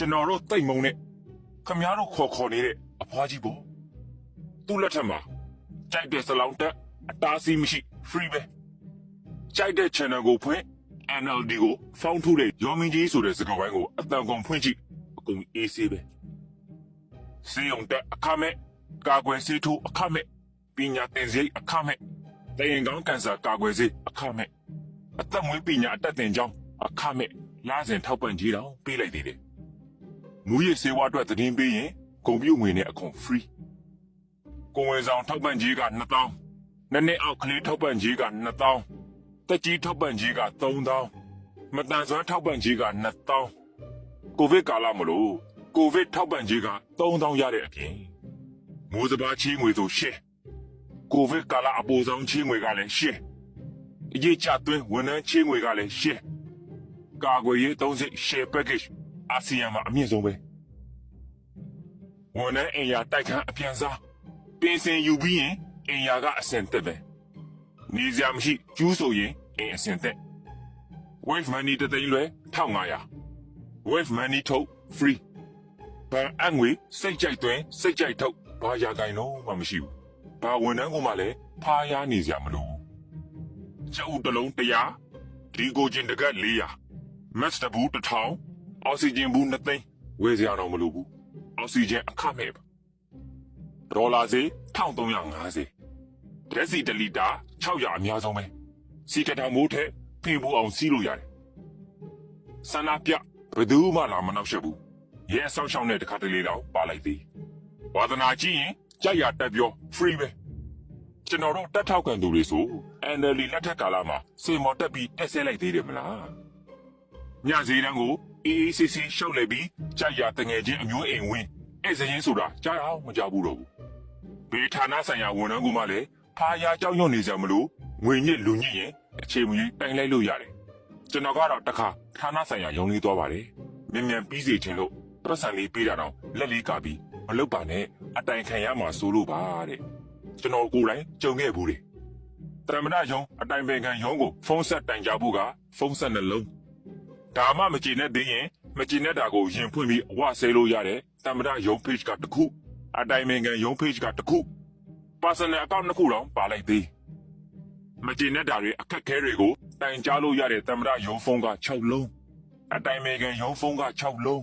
ကျွန်တော်တို့တိတ်မုံနဲ့ခမားတို့ခေါ်နေတဲ့အဖွားကြီးပေါ့သူ့လက်ထက်မှာကြိုက်တဲ့စလောင်းတက်အတားစီးမရှိ free ပဲကြိုက်တဲ့ channel ကိုဖွင့် NLD ကိုဖောင်းထုတ်တဲ့ရောမင်းကြီးဆိုတဲ့စကားဝိုင်းကိုအတန်ကုန်ဖွင့်ကြည့်အကုန်အေးဆေးပဲစေုံတက်အခမဲ့ကာကွယ်ဆေးထိုးအခမဲ့ပညာသင်စရိတ်အခမဲ့တရင်ကောင်းကန်ဆာကာကွယ်ဆေးအခမဲ့အသက်မွေးပညာအတက်တင်ကြောင်းအခမဲ့လာစဉ်ထောက်ပံ့ကြီးတောင်ပေးလိုက်သေးတယ်မူရည်စေဝါအတွက်သတင်းပေးရင်ဂုံပြုတ်ငွေနဲ့အခွန် free ကိုဝင်ဆောင်ထောက်ပံ့ကြီးက2000နှစ်အောက်ကလေးထောက်ပံ့ကြီးက2000တက်ကြီးထောက်ပံ့ကြီးက3000မတန်ဆွမ်းထောက်ပံ့ကြီးက2000ကိုဗစ်ကာလမလို့ကိုဗစ်ထောက်ပံ့ကြီးက3000ရတဲ့အပြင်မိုးစပါးချီးငွေဆိုရှင်းကိုဗစ်ကာလအပိုဆောင်ချီးငွေကလည်းရှင်းအရေးချသွင်းဝန်ထမ်းချီးငွေကလည်းရှင်းကာကွယ်ရေးသုံးစိတ် share package အာဆီယံမှာအမြင့်ဆုံးပဲဝန်ထမ်းအင်ယာတိုက်ခန်းအပြန်စားပြင်ဆင်ယူပြီးရင်အင်ယာကအဆင့်တက်ပဲနေစရာမရှိကျူးဆိုရင်အင်အဆင့်တက် wave money တသိန်းလွဲ1500 wave money ထုတ် free ဘာအငွေစိတ်ကြိုက်သွင်းစိတ်ကြိုက်ထုတ်ဘာရာဂိုင်လုံးမှမရှိဘူးဘာဝန်ထမ်းကမှလည်းဖားရနေစရာမလိုဘူးကျောက်တလုံး100ဒီကိုချင်းတကက်400မက်စတဘူး1000အောက်ဆီဂျင်ဘူး2သိန်းဝယ်စရာတော့မလိုဘူးအောက်ဆီဂျင်အခမဲ့ပါဒေါ်လာဈေး1350ဓာတ်ဆီ1လီတာ600အများဆုံးပဲစီကတာမိုးထက်ဖင်ဘူးအောင်စီးလို့ရတယ်ဆန္ဒပြဘယ်သူမှလာမနှောက်ယှက်ဘူးရဲဆောက်ရှောက်နဲ့တခါတလေတော့ပါလိုက်သေးဝါသနာကြည့်ရင်ကြိုက်ရတက်ပြော free ပဲကျွန်တော်တို့တက်ထောက်ခံသူတွေဆို NLD လက်ထက်ကာလမှာစေမော်တက်ပြီးတက်ဆဲလိုက်သေးတယ်မလားညစည်းတန်းကိုအေးအေးဆေးဆေးရှောက်လဲပြီးကြိုက်ရတငယ်ချင်းအမျိုးအိမ်ဝင်အဲ့စရင်ဆိုတာကြားအောင်မကြဘူးတော့ဘူးဘေးဌာနဆိုင်ရာဝန်ထမ်းကမှလည်းဖားရကြောက်ရွံ့နေကြမလို့ငွေညစ်လူညစ်ရင်အခြေမကြီးတိုင်လိုက်လို့ရတယ်ကျွန်တော်ကတော့တခါဌာနဆိုင်ရာရုံးလေးသွားပါတယ်မြန်မြန်ပြီးစီခြင်းလို့ပတ်စံလေးပေးတာတော့လက်လေးကပြီးမလုပ်ပါနဲ့အတိုင်ခံရမှာစိုးလို့ပါတဲ့ကျွန်တော်ကိုယ်တိုင်ကြုံခဲ့ဘူးတယ်တရမဏယုံအတိုင်ပင်ခံရုံးကိုဖုန်းဆက်တိုင်ကြဖို့ကဖုန်းဆက်နှလုံးဒါမှမကြည့်နဲ့သေးရင်မကြည့်နဲ့တာကိုရင်ဖွင့်ပြီးအဝဆဲလို့ရတယ်တရမဏယုံ page ကတစ်ခုအတိုင်ပင်ခံရုံး page ကတစ်ခု personal account နှစ်ခုတော့ပါလိုက်သေးမကြည့်နဲ့တာတွေအခက်ခဲတွေကိုတိုင်ကြားလို့ရတဲ့တရမဏယုံဖုန်းက6လုံးအတိုင်ပင်ခံရုံးဖုန်းက6လုံး